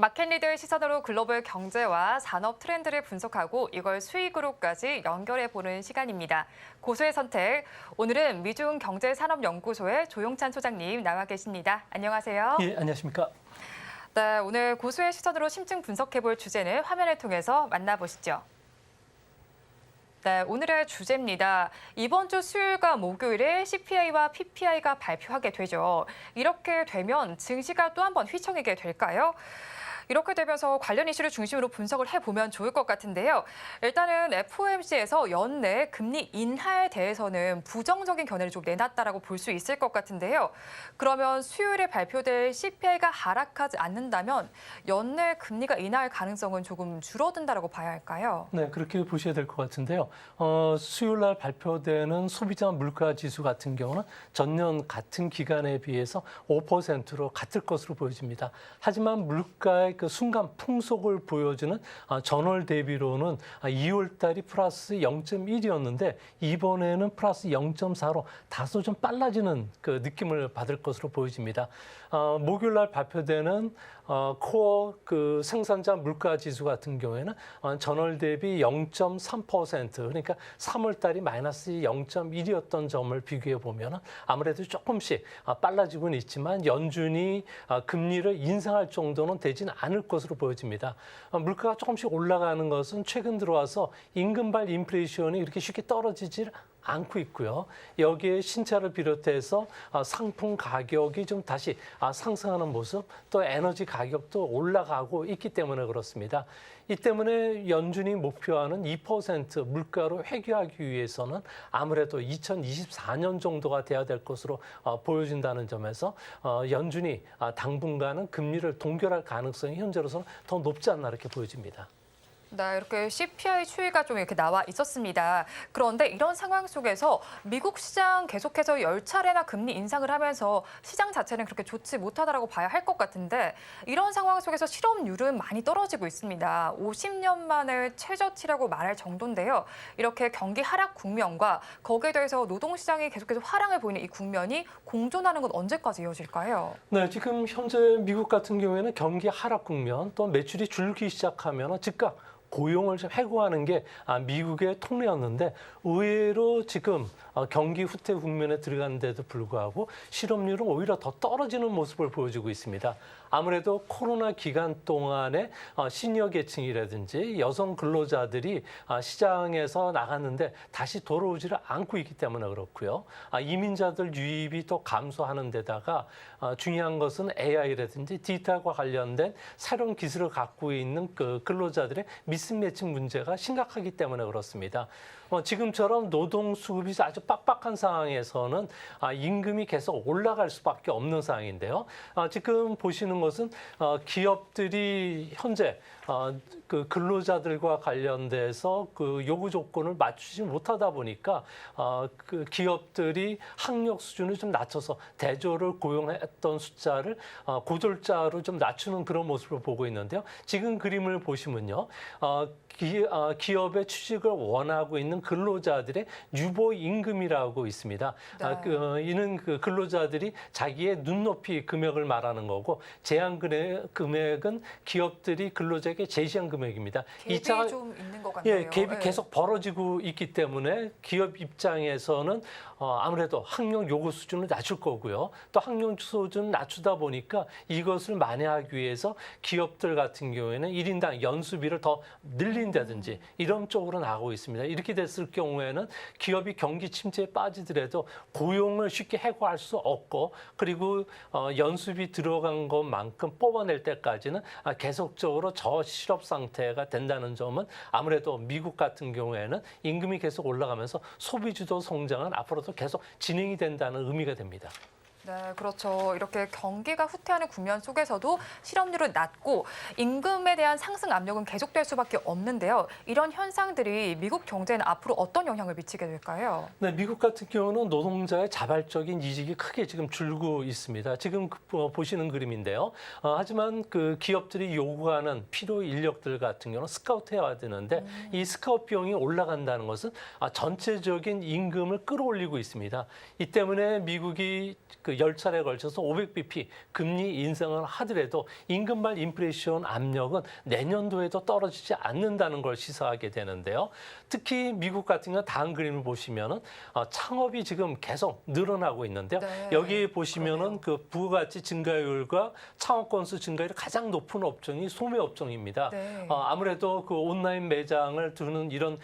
마켓리드의 시선으로 글로벌 경제와 산업 트렌드를 분석하고 이걸 수익으로까지 연결해보는 시간입니다. 고수의 선택. 오늘은 미중 경제산업연구소의 조용찬 소장님 나와 계십니다. 안녕하세요. 예, 안녕하십니까. 네, 오늘 고수의 시선으로 심층 분석해볼 주제는 화면을 통해서 만나보시죠. 네, 오늘의 주제입니다. 이번 주 수요일과 목요일에 CPI와 PPI가 발표하게 되죠. 이렇게 되면 증시가 또 한 번 휘청이게 될까요? 이렇게 되면서 관련 이슈를 중심으로 분석을 해보면 좋을 것 같은데요. 일단은 FOMC에서 연내 금리 인하에 대해서는 부정적인 견해를 좀 내놨다라고 볼 수 있을 것 같은데요. 그러면 수요일에 발표될 CPI가 하락하지 않는다면 연내 금리가 인하할 가능성은 조금 줄어든다라고 봐야 할까요? 네, 그렇게 보셔야 될 것 같은데요. 수요일 날 발표되는 소비자 물가 지수 같은 경우는 전년 같은 기간에 비해서 5%로 같을 것으로 보여집니다. 하지만 물가의 그 순간 풍속을 보여주는 전월 대비로는 2월 달이 플러스 0.1이었는데 이번에는 플러스 0.4로 다소 좀 빨라지는 그 느낌을 받을 것으로 보여집니다. 목요일 날 발표되는 코어 그 생산자 물가 지수 같은 경우에는 전월 대비 0.3%, 그러니까 3월 달이 마이너스 0.1이었던 점을 비교해 보면 아무래도 조금씩 빨라지고는 있지만 연준이 금리를 인상할 정도는 되지는 않을 것으로 보여집니다. 물가가 조금씩 올라가는 것은 최근 들어와서 임금발 인플레이션이 이렇게 쉽게 떨어지질 않고 있고요. 여기에 신차를 비롯해서 상품 가격이 좀 다시 상승하는 모습, 또 에너지 가격도 올라가고 있기 때문에 그렇습니다. 이 때문에 연준이 목표하는 2% 물가로 회귀하기 위해서는 아무래도 2024년 정도가 돼야 될 것으로 보여진다는 점에서 연준이 당분간은 금리를 동결할 가능성이 현재로서는 더 높지 않나 이렇게 보여집니다. 네, 이렇게 CPI 추이가 좀 이렇게 나와 있었습니다. 그런데 이런 상황 속에서 미국 시장 계속해서 10차례나 금리 인상을 하면서 시장 자체는 그렇게 좋지 못하다라고 봐야 할 것 같은데 이런 상황 속에서 실업률은 많이 떨어지고 있습니다. 50년 만에 최저치라고 말할 정도인데요. 이렇게 경기 하락 국면과 거기에 대해서 노동시장이 계속해서 화랑을 보이는 이 국면이 공존하는 건 언제까지 이어질까요? 네, 지금 현재 미국 같은 경우에는 경기 하락 국면, 또 매출이 줄기 시작하면 즉각 고용을 좀 해고하는 게 미국의 통례였는데 의외로 지금 경기 후퇴 국면에 들어가는데도 불구하고 실업률은 오히려 더 떨어지는 모습을 보여주고 있습니다. 아무래도 코로나 기간 동안에 시니어 계층이라든지 여성 근로자들이 시장에서 나갔는데 다시 돌아오지를 않고 있기 때문에 그렇고요. 이민자들 유입이 또 감소하는 데다가 중요한 것은 AI라든지 디지털과 관련된 새로운 기술을 갖고 있는 그 근로자들의 미스매치 문제가 심각하기 때문에 그렇습니다. 지금처럼 노동 수급이 아주 빡빡한 상황에서는 임금이 계속 올라갈 수밖에 없는 상황인데요. 지금 보시는 것은 기업들이 현재 그 근로자들과 관련돼서 그 요구 조건을 맞추지 못하다 보니까 그 기업들이 학력 수준을 좀 낮춰서 대조를 고용했던 숫자를 고졸자로 좀 낮추는 그런 모습을 보고 있는데요. 지금 그림을 보시면요. 기업의 취직을 원하고 있는 근로자들의 유보 임금이라고 있습니다. 네. 이는 그 근로자들이 자기의 눈높이 금액을 말하는 거고 제한 금액은 기업들이 근로자에게 제시한 금액입니다. 갭이 좀 있는 것 같네요. 예, 갭이 계속 벌어지고 있기 때문에 기업 입장에서는 아무래도 학력 요구 수준을 낮출 거고요. 또 학력 수준을 낮추다 보니까 이것을 만회하기 위해서 기업들 같은 경우에는 1인당 연수비를 더 늘린다든지 이런 쪽으로 나가고 있습니다. 이렇게 됐을 경우에는 기업이 경기 침체에 빠지더라도 고용을 쉽게 해고할 수 없고 그리고 연수비 들어간 것만큼 뽑아낼 때까지는 계속적으로 저실업 상태가 된다는 점은 아무래도 미국 같은 경우에는 임금이 계속 올라가면서 소비주도 성장은 앞으로도 계속 진행이 된다는 의미가 됩니다. 네, 그렇죠. 이렇게 경기가 후퇴하는 국면 속에서도 실업률은 낮고 임금에 대한 상승 압력은 계속될 수밖에 없는데요. 이런 현상들이 미국 경제에는 앞으로 어떤 영향을 미치게 될까요? 네, 미국 같은 경우는 노동자의 자발적인 이직이 크게 지금 줄고 있습니다. 지금 보시는 그림인데요. 하지만 그 기업들이 요구하는 필요 인력들 같은 경우는 스카우트해야 되는데 이 스카우트 비용이 올라간다는 것은 전체적인 임금을 끌어올리고 있습니다. 이 때문에 미국이 그 그 10차례에 걸쳐서 500bp 금리 인상을 하더라도 임금발 인플레이션 압력은 내년도에도 떨어지지 않는다는 걸 시사하게 되는데요. 특히 미국 같은 경우 다음 그림을 보시면은 창업이 지금 계속 늘어나고 있는데요. 네, 여기 보시면은 그 부가가치 증가율과 창업 건수 증가율이 가장 높은 업종이 소매 업종입니다. 네. 아무래도 그 온라인 매장을 두는 이런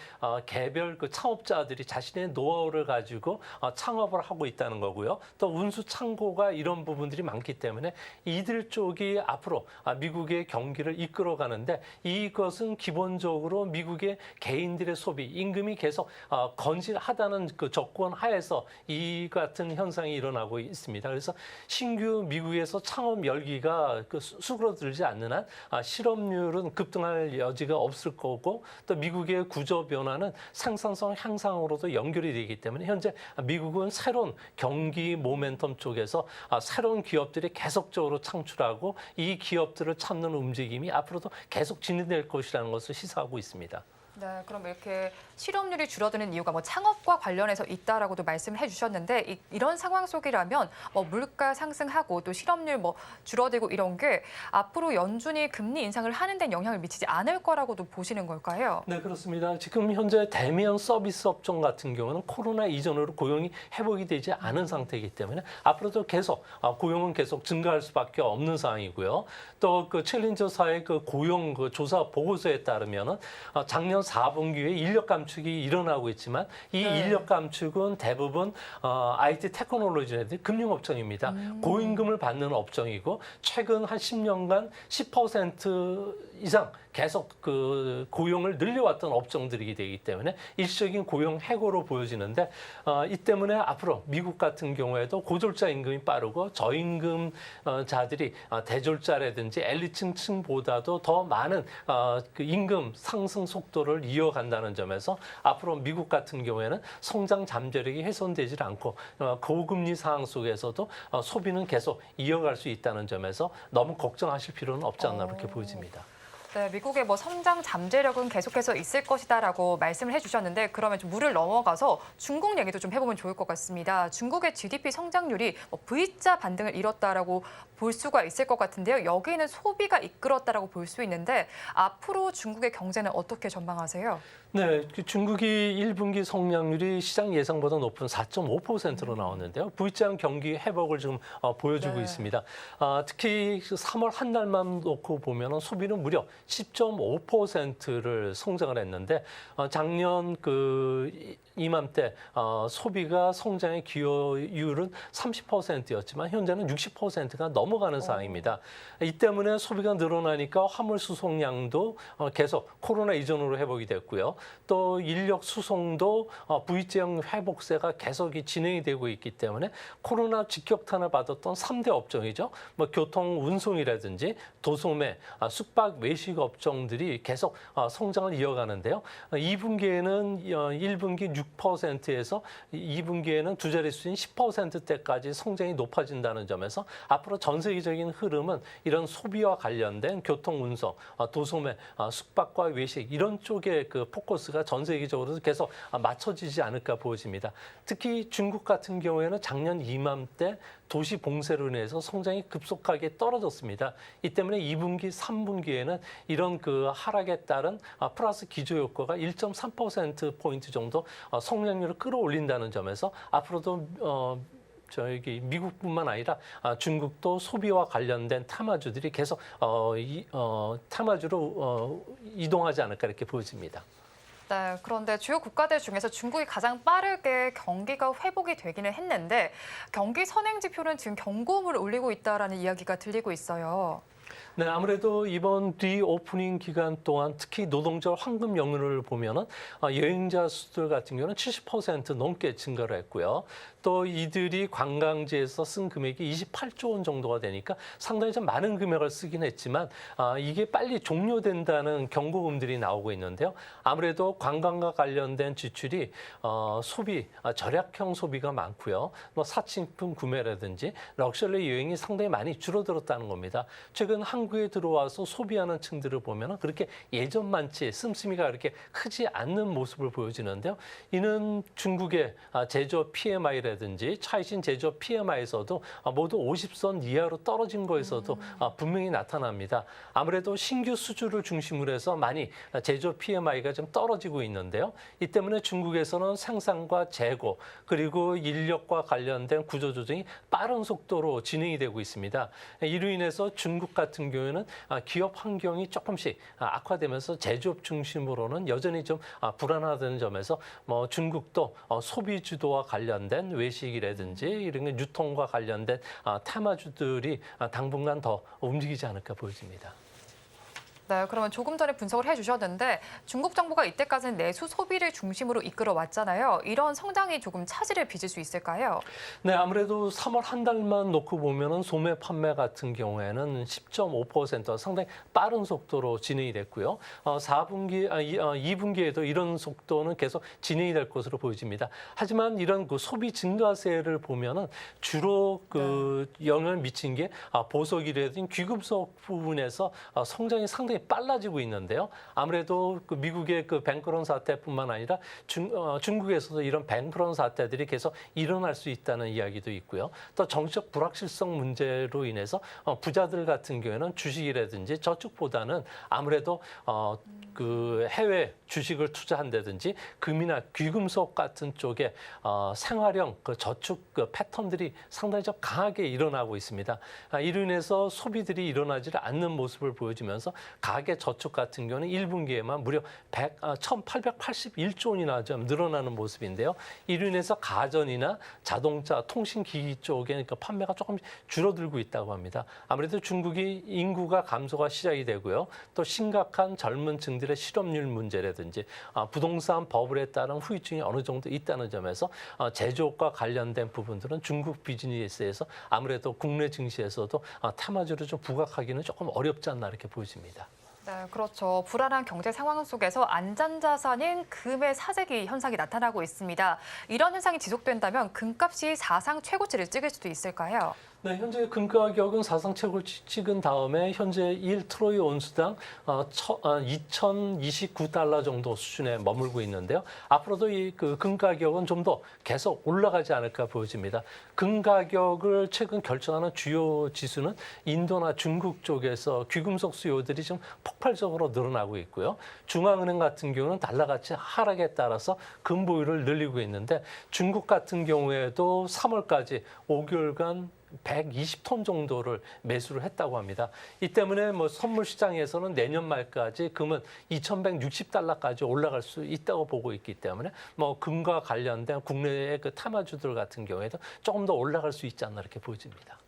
개별 그 창업자들이 자신의 노하우를 가지고 창업을 하고 있다는 거고요. 또 운수 창고가 이런 부분들이 많기 때문에 이들 쪽이 앞으로 미국의 경기를 이끌어가는데 이것은 기본적으로 미국의 개인들의 소비, 임금이 계속 건실하다는 그 조건 하에서 이 같은 현상이 일어나고 있습니다. 그래서 신규 미국에서 창업 열기가 그 수그러들지 않는 한 실업률은 급등할 여지가 없을 거고 또 미국의 구조 변화는 생산성 향상으로도 연결이 되기 때문에 현재 미국은 새로운 경기 모멘텀 쪽에서 새로운 기업들이 계속적으로 창출하고 이 기업들을 찾는 움직임이 앞으로도 계속 진행될 것이라는 것을 시사하고 있습니다. 네, 그럼 이렇게 실업률이 줄어드는 이유가 뭐 창업과 관련해서 있다라고도 말씀을 해주셨는데 이런 상황 속이라면 뭐 물가 상승하고 또 실업률 뭐 줄어들고 이런 게 앞으로 연준이 금리 인상을 하는 데는 영향을 미치지 않을 거라고도 보시는 걸까요? 네, 그렇습니다. 지금 현재 대면 서비스 업종 같은 경우는 코로나 이전으로 고용이 회복이 되지 않은 상태이기 때문에 앞으로도 계속 고용은 계속 증가할 수밖에 없는 상황이고요. 또 그 챌린저사의 그 고용 그 조사 보고서에 따르면은 작년 4분기에 인력 감축이 일어나고 있지만 이 네. 인력 감축은 대부분 IT 테크놀로지라든지 금융업종입니다. 고임금을 받는 업종이고 최근 한 10년간 10% 이상 계속 그 고용을 늘려왔던 업종들이기 되기 때문에 일시적인 고용 해고로 보여지는데 이 때문에 앞으로 미국 같은 경우에도 고졸자 임금이 빠르고 저임금자들이 대졸자라든지 엘리트층보다도 더 많은 그 임금 상승 속도를 이어간다는 점에서 앞으로 미국 같은 경우에는 성장 잠재력이 훼손되지 않고 고금리 상황 속에서도 소비는 계속 이어갈 수 있다는 점에서 너무 걱정하실 필요는 없지 않나 그렇게 보여집니다. 네, 미국의 뭐 성장 잠재력은 계속해서 있을 것이다라고 말씀을 해주셨는데 그러면 좀 물을 넘어가서 중국 얘기도 좀 해보면 좋을 것 같습니다. 중국의 GDP 성장률이 뭐 V자 반등을 이뤘다라고 볼 수가 있을 것 같은데요. 여기는 소비가 이끌었다라고 볼 수 있는데 앞으로 중국의 경제는 어떻게 전망하세요? 네, 그 중국이 1분기 성장률이 시장 예상보다 높은 4.5%로 나왔는데요. V자 경기 회복을 지금 보여주고 네. 있습니다. 특히 3월 한 달만 놓고 보면 소비는 무려 10.5%를 성장을 했는데 작년 그 이맘때 소비가 성장의 기여율은 30%였지만 현재는 60%가 넘어가는 상황입니다. 이 때문에 소비가 늘어나니까 화물 수송량도 계속 코로나 이전으로 회복이 됐고요. 또 인력 수송도 V자형 회복세가 계속 진행이 되고 있기 때문에 코로나 직격탄을 받았던 3대 업종이죠. 뭐 교통 운송이라든지 도소매, 숙박 외식 업종들이 계속 성장을 이어가는데요. 2분기에는 1분기 6%에서 2분기에는 두 자릿수인 10%대까지 성장이 높아진다는 점에서 앞으로 전 세계적인 흐름은 이런 소비와 관련된 교통 운송, 도소매, 숙박과 외식 이런 쪽에 그 포커스가 전 세계적으로 계속 맞춰지지 않을까 보여집니다. 특히 중국 같은 경우에는 작년 이맘때 도시 봉쇄로 인해서 성장이 급속하게 떨어졌습니다. 이 때문에 2분기, 3분기에는 이런 그 하락에 따른 플러스 기저 효과가 1.3%포인트 정도 성장률을 끌어올린다는 점에서 앞으로도 저기 미국뿐만 아니라 중국도 소비와 관련된 테마주들이 계속 테마주로 이동하지 않을까 이렇게 보여집니다. 네, 그런데 주요 국가들 중에서 중국이 가장 빠르게 경기가 회복이 되기는 했는데 경기 선행 지표는 지금 경고음을 울리고 있다라는 이야기가 들리고 있어요. 네, 아무래도 이번 리오프닝 기간 동안 특히 노동절 황금 연휴를 보면은 여행자 수들 같은 경우는 70% 넘게 증가를 했고요. 또 이들이 관광지에서 쓴 금액이 28조 원 정도가 되니까 상당히 좀 많은 금액을 쓰긴 했지만 이게 빨리 종료된다는 경고음들이 나오고 있는데요. 아무래도 관광과 관련된 지출이 소비, 절약형 소비가 많고요. 뭐 사치품 구매라든지 럭셔리 여행이 상당히 많이 줄어들었다는 겁니다. 최근 한국에 들어와서 소비하는 층들을 보면 그렇게 예전만치 씀씀이가 그렇게 크지 않는 모습을 보여지는데요. 이는 중국의 제조업 PMI라든지 차이신 제조업 PMI에서도 모두 50선 이하로 떨어진 거에서도 분명히 나타납니다. 아무래도 신규 수주를 중심으로 해서 많이 제조업 PMI가 좀 떨어지고 있는데요. 이 때문에 중국에서는 생산과 재고 그리고 인력과 관련된 구조 조정이 빠른 속도로 진행이 되고 있습니다. 이로 인해서 중국 같은 경우에는 기업 환경이 조금씩 악화되면서 제조업 중심으로는 여전히 좀 불안하다는 점에서 중국도 소비 주도와 관련된 외식이라든지 이런 유통과 관련된 테마주들이 당분간 더 움직이지 않을까 보여집니다. 네, 그러면 조금 전에 분석을 해주셨는데 중국 정부가 이때까지는 내수 소비를 중심으로 이끌어 왔잖아요. 이런 성장이 조금 차질을 빚을 수 있을까요? 네, 아무래도 3월 한 달만 놓고 보면은 소매 판매 같은 경우에는 10.5% 상당히 빠른 속도로 진행이 됐고요. 2분기에도 이런 속도는 계속 진행이 될 것으로 보여집니다. 하지만 이런 그 소비 증가세를 보면은 주로 그 영향을 미친 게 보석이라든지 귀금속 부분에서 성장이 상당히 빨라지고 있는데요. 아무래도 그 미국의 그 뱅크런 사태뿐만 아니라 중국에서도 이런 뱅크런 사태들이 계속 일어날 수 있다는 이야기도 있고요. 또 정치적 불확실성 문제로 인해서 부자들 같은 경우에는 주식이라든지 저축보다는 아무래도 그 해외 주식을 투자한다든지 금이나 귀금속 같은 쪽에 생활형 그 저축 그 패턴들이 상당히 좀 강하게 일어나고 있습니다. 이로 인해서 소비들이 일어나지 않는 모습을 보여주면서 가계 저축 같은 경우는 1분기에만 무려 1,881조 원이나 좀 늘어나는 모습인데요. 이로 인해서 가전이나 자동차, 통신기기 쪽에 그러니까 판매가 조금 줄어들고 있다고 합니다. 아무래도 중국이 인구가 감소가 시작이 되고요. 또 심각한 젊은 층들의 실업률 문제라든지 부동산 버블에 따른 후유증이 어느 정도 있다는 점에서 제조업과 관련된 부분들은 중국 비즈니스에서 아무래도 국내 증시에서도 테마주를 좀 부각하기는 조금 어렵지 않나 이렇게 보여집니다. 네, 그렇죠. 불안한 경제 상황 속에서 안전자산인 금의 사재기 현상이 나타나고 있습니다. 이런 현상이 지속된다면 금값이 사상 최고치를 찍을 수도 있을까요? 네, 현재 금 가격은 사상 최고를 찍은 다음에 현재 1트로이 온수당 2,029달러 정도 수준에 머물고 있는데요. 앞으로도 이 그 금 가격은 좀 더 계속 올라가지 않을까 보여집니다. 금 가격을 최근 결정하는 주요 지수는 인도나 중국 쪽에서 귀금속 수요들이 좀 폭발적으로 늘어나고 있고요. 중앙은행 같은 경우는 달러 가치 하락에 따라서 금 보유를 늘리고 있는데 중국 같은 경우에도 3월까지 5개월간 120톤 정도를 매수를 했다고 합니다. 이 때문에 선물 시장에서는 내년 말까지 금은 2,160달러까지 올라갈 수 있다고 보고 있기 때문에 금과 관련된 국내의 그 테마주들 같은 경우에도 조금 더 올라갈 수 있지 않나 이렇게 보여집니다.